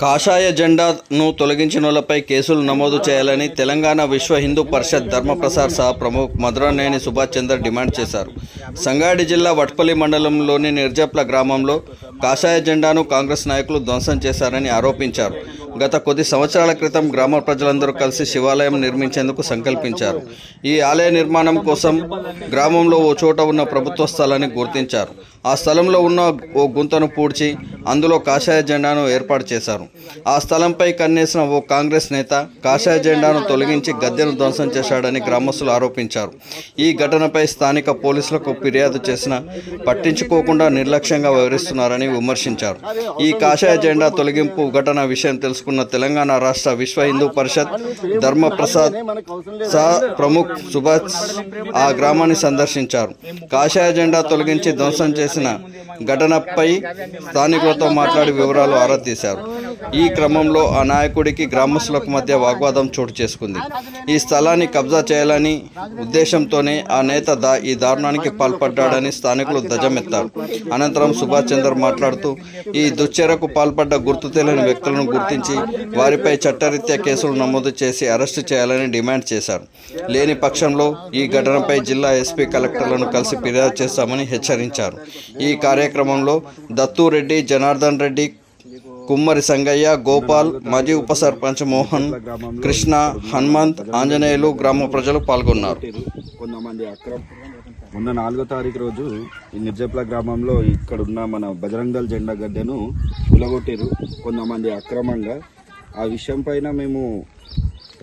కాషాయ జెండాను తొలగించినోళ్లపై కేసులు నమోదు చేయాలని తెలంగాణ విశ్వ హిందూ పరిషత్ ధర్మప్రసార్ సహ ప్రముఖ్ మధురనేని సుభాష్ చంద్ర డిమాండ్ చేశారు. సంగారెడ్డి జిల్లా వట్పల్లి మండలంలోని నిర్జప్ల గ్రామంలో కాషాయ జెండాను కాంగ్రెస్ నాయకులు ధ్వంసం చేశారని ఆరోపించారు. గత కొద్ది సంవత్సరాల క్రితం గ్రామ ప్రజలందరూ కలిసి శివాలయం నిర్మించేందుకు సంకల్పించారు. ఈ ఆలయ నిర్మాణం కోసం గ్రామంలో ఓ చోట ఉన్న ప్రభుత్వ స్థలాన్ని గుర్తించారు. ఆ స్థలంలో ఉన్న ఓ గుంతను పూడ్చి అందులో కాషాయ జెండాను ఏర్పాటు చేశారు. ఆ స్థలంపై కన్నేసిన ఓ కాంగ్రెస్ నేత కాషాయ జెండాను తొలగించి గద్దెను ధ్వంసం చేశాడని గ్రామస్తులు ఆరోపించారు. ఈ ఘటనపై స్థానిక పోలీసులకు ఫిర్యాదు చేసినా పట్టించుకోకుండా నిర్లక్ష్యంగా వ్యవహరిస్తున్నారని విమర్శించారు. ఈ కాషాయ జెండా తొలగింపు ఘటన విషయం తెలుసుకున్న తెలంగాణ రాష్ట్ర విశ్వ హిందూ పరిషత్ ధర్మప్రసాద్ సహ ప్రముఖ్ సుభాష్ ఆ గ్రామాన్ని సందర్శించారు. కాషాయ జెండా తొలగించి ధ్వంసం చేసిన ఘటనపై స్థానికులతో మాట్లాడి వివరాలు ఆరా తీశారు. ఈ క్రమంలో ఆ నాయకుడికి గ్రామస్తులకు మధ్య వాగ్వాదం చోటు చేసుకుంది. ఈ స్థలాన్ని కబ్జా చేయాలని ఉద్దేశంతోనే ఆ నేత ఈ దారుణానికి పాల్పడ్డాడని స్థానికులు ధ్వజమెత్తారు. అనంతరం సుభాష్ చంద్ర మాట్లాడుతూ ఈ దుశ్చర్యకు పాల్పడ్డ గుర్తు తెలియని వ్యక్తులను గుర్తించి వారిపై చట్టరీత్యా కేసులు నమోదు చేసి అరెస్టు చేయాలని డిమాండ్ చేశారు. లేని పక్షంలో ఈ ఘటనపై జిల్లా ఎస్పీ కలెక్టర్లను కలిసి ఫిర్యాదు చేస్తామని హెచ్చరించారు. ఈ కార్యక్రమంలో దత్తూరెడ్డి, జనార్దన్ రెడ్డి, కుమ్మరి సంగయ్య, గోపాల్, మాజీ ఉప సర్పంచ్ మోహన్, కృష్ణ, హనుమంత్, ఆంజనేయులు, గ్రామ ప్రజలు పాల్గొన్నారు. కొంతమంది మొన్న 4వ తారీఖు రోజు ఈ నిర్జప్ల గ్రామంలో ఇక్కడున్న మన బజరంగ్ దళ్ జెండా గద్దెను కూలగొట్టారు కొంతమంది అక్రమంగా. ఆ విషయం పైన మేము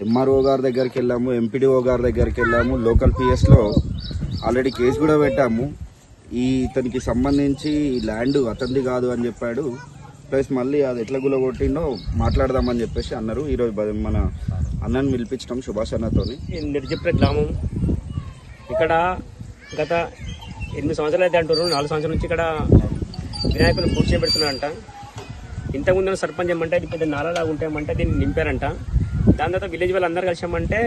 ఎంఆర్ఓ గారి దగ్గరికి వెళ్ళాము, ఎంపీడీఓ గారి దగ్గరికి వెళ్ళాము, లోకల్ పిఎస్లో ఆల్రెడీ కేసు కూడా పెట్టాము. ఇతనికి సంబంధించి ఈ ల్యాండ్ అతనిది కాదు అని చెప్పాడు. ప్లస్ మళ్ళీ అది ఎట్లా గులగొట్టిండో మాట్లాడదామని చెప్పేసి అన్నారు. ఈరోజు మన అన్నని పిలిపించడం సుభాష్ అన్నతోని. నిర్జప్ల గ్రామం ఇక్కడ గత 8 సంవత్సరాలు అయితే అంటారు. 4 సంవత్సరాల నుంచి ఇక్కడ వినాయకుని పూర్తి చేపెడుతున్నారంట. ఇంతకుముందు సర్పంచ్ ఏమంటే ఇది పెద్ద నాలాగా ఉంటాయమంటే దీన్ని నింపారంట. దాని తర్వాత విలేజ్ వాళ్ళు అందరు కలిసామంటే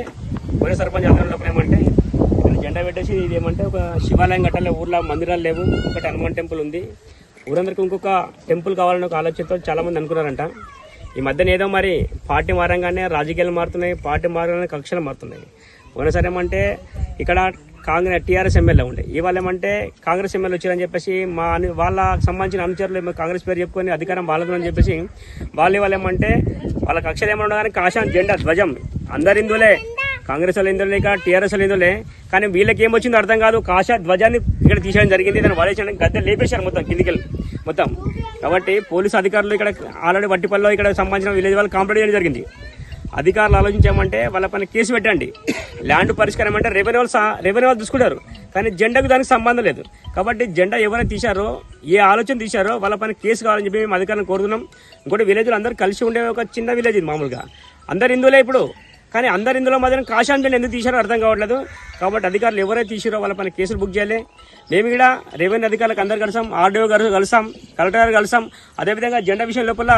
పోయిన సర్పంచ్ అందరిలో ఏమంటే ఇక్కడ జెండా పెట్టేసి ఇది ఏమంటే ఒక శివాలయం కట్టాలి, ఊర్లో మందిరాలు లేవు, ఒకటి హనుమాన్ టెంపుల్ ఉంది, ఊరందరికీ ఇంకొక టెంపుల్ కావాలని ఒక ఆలోచనతో చాలామంది అనుకున్నారంట. ఈ మధ్యన ఏదో మరి పార్టీ మారంగానే రాజకీయాలు మారుతున్నాయి, పార్టీ మారంగానే కక్షలు మారుతున్నాయి. పోయినసారి ఏమంటే ఇక్కడ కాంగ్రెస్ టీఆర్ఎస్ ఎమ్మెల్యే ఉండే, ఇవాళ ఏమంటే కాంగ్రెస్ ఎమ్మెల్యే వచ్చారని చెప్పేసి వాళ్ళకి సంబంధించిన అనుచరులు కాంగ్రెస్ పేరు చెప్పుకొని అధికారం వాళ్ళదని చెప్పేసి వాళ్ళు ఏమంటే వాళ్ళ కక్షలు ఏమన్నా కానీ కాషాయ జెండా ధ్వజం అందరు హిందువులే, కాంగ్రెస్ వాళ్ళు హిందువులే, టీఆర్ఎస్ వాళ్ళు హిందువులే, కానీ వీళ్ళకి ఏమొచ్చిందో అర్థం కాదు. కాషాయ ధ్వజాన్ని ఇక్కడ తీసేయడం జరిగింది. దాన్ని వాడేసడానికి గద్దె లేపేశారు మొత్తం కిందికి మొత్తం. కాబట్టి పోలీసు అధికారులు ఇక్కడ ఆల్రెడీ వట్టిపల్లిలో ఇక్కడ సంబంధించిన విలేజ్ వాళ్ళు కంప్లైంట్ చేయడం జరిగింది. అధికారులు ఆలోచించామంటే వాళ్ళ పైన కేసు పెట్టండి. ల్యాండ్ పరిష్కారం అంటే రెవెన్యూ వాళ్ళు చూసుకుంటారు, కానీ జెండాకు దానికి సంబంధం లేదు. కాబట్టి జెండా ఎవరైనా తీశారో, ఏ ఆలోచన తీశారో వాళ్ళ పైన కేసు కావాలని చెప్పి మేము అధికారులను కోరుతున్నాం. ఇంకోటి విలేజ్లో అందరూ కలిసి ఉండే ఒక చిన్న విలేజ్ ఇది మామూలుగా, అందరు హిందువులే ఇప్పుడు, కానీ అందరు ఇందులో మాత్రం కాషాయ జెండా ఎందుకు తీశారో అర్థం కావట్లేదు. కాబట్టి అధికారులు ఎవరైతే తీసారో వాళ్ళ పైన కేసులు బుక్ చేయాలి. మేము కూడా రెవెన్యూ అధికారులకు అందరు కలిసాం, ఆర్డీఓ గారు కలిసాం, కలెక్టర్ గారు కలిసాం, అదేవిధంగా జెండా విషయం లోపల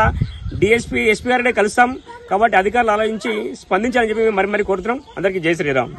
డిఎస్పీ, ఎస్పీ గారినే కలుస్తాం. కాబట్టి అధికారులు ఆలోచించి స్పందించాలని చెప్పి మేము మరి కోరుతున్నాం. అందరికీ జై శ్రీరామ్.